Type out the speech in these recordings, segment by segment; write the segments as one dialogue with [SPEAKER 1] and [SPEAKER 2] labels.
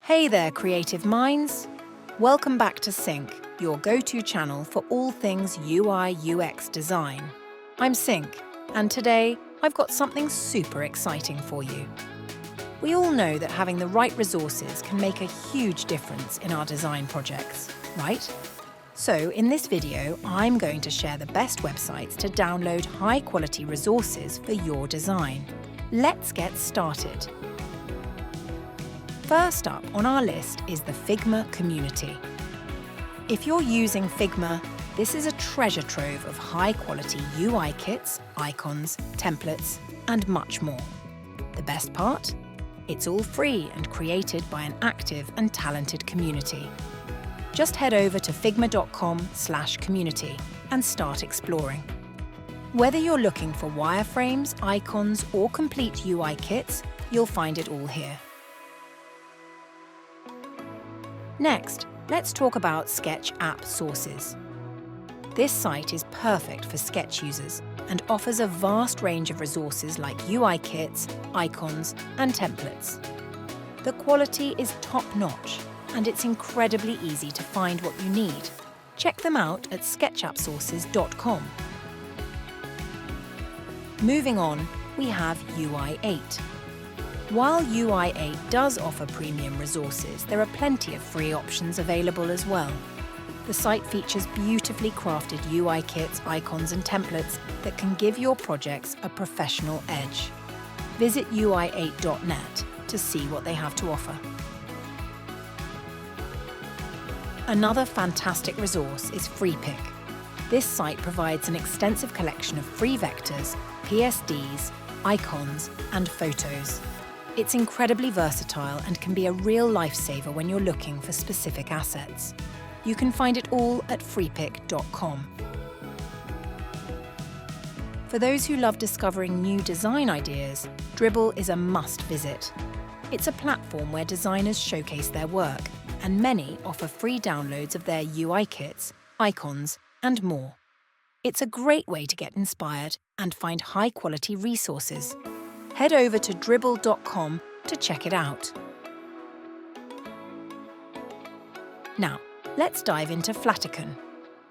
[SPEAKER 1] Hey there, creative minds! Welcome back to Sync, your go-to channel for all things UI UX design. I'm Sync, and today I've got something super exciting for you. We all know that having the right resources can make a huge difference in our design projects, right? So in this video, I'm going to share the best websites to download high-quality resources for your design. Let's get started. First up on our list is the Figma Community. If you're using Figma, this is a treasure trove of high-quality UI kits, icons, templates, and much more. The best part? It's all free and created by an active and talented community. Just head over to figma.com/community and start exploring. Whether you're looking for wireframes, icons, or complete UI kits, you'll find it all here. Next, let's talk about Sketch App Sources. This site is perfect for Sketch users and offers a vast range of resources like UI kits, icons, and templates. The quality is top-notch, and it's incredibly easy to find what you need. Check them out at sketchappsources.com. Moving on, we have UI8. While UI8 does offer premium resources, there are plenty of free options available as well. The site features beautifully crafted UI kits, icons, and templates that can give your projects a professional edge. Visit ui8.net to see what they have to offer. Another fantastic resource is FreePick. This site provides an extensive collection of free vectors, PSDs, icons, and photos. It's incredibly versatile and can be a real lifesaver when you're looking for specific assets. You can find it all at freepick.com. For those who love discovering new design ideas, Dribbble is a must-visit. It's a platform where designers showcase their work, and many offer free downloads of their UI kits, icons, and more. It's a great way to get inspired and find high-quality resources. Head over to dribbble.com to check it out. Now, let's dive into Flaton.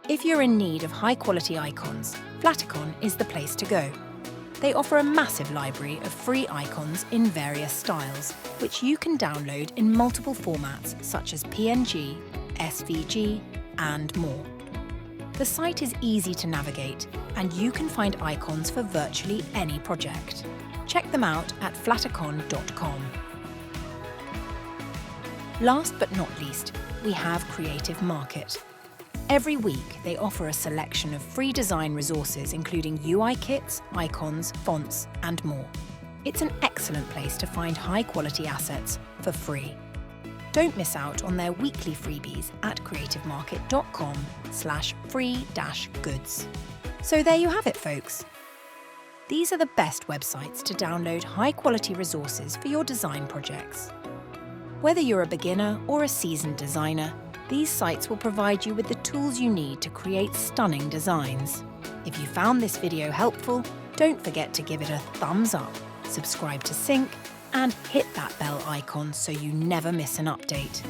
[SPEAKER 1] If you're in need of high-quality icons, Flaton is the place to go. They offer a massive library of free icons in various styles, which you can download in multiple formats such as PNG, SVG, and more. The site is easy to navigate, and you can find icons for virtually any project. Check them out at flaticon.com. Last but not least, we have Creative Market. Every week, they offer a selection of free design resources including UI kits, icons, fonts, and more. It's an excellent place to find high-quality assets for free. Don't miss out on their weekly freebies at creativemarket.com/free-goods. So there you have it, folks. These are the best websites to download high-quality resources for your design projects. Whether you're a beginner or a seasoned designer, these sites will provide you with the tools you need to create stunning designs. If you found this video helpful, don't forget to give it a thumbs up, subscribe to Sync, and hit that bell icon so you never miss an update.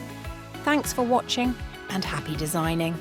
[SPEAKER 1] Thanks for watching, and happy designing!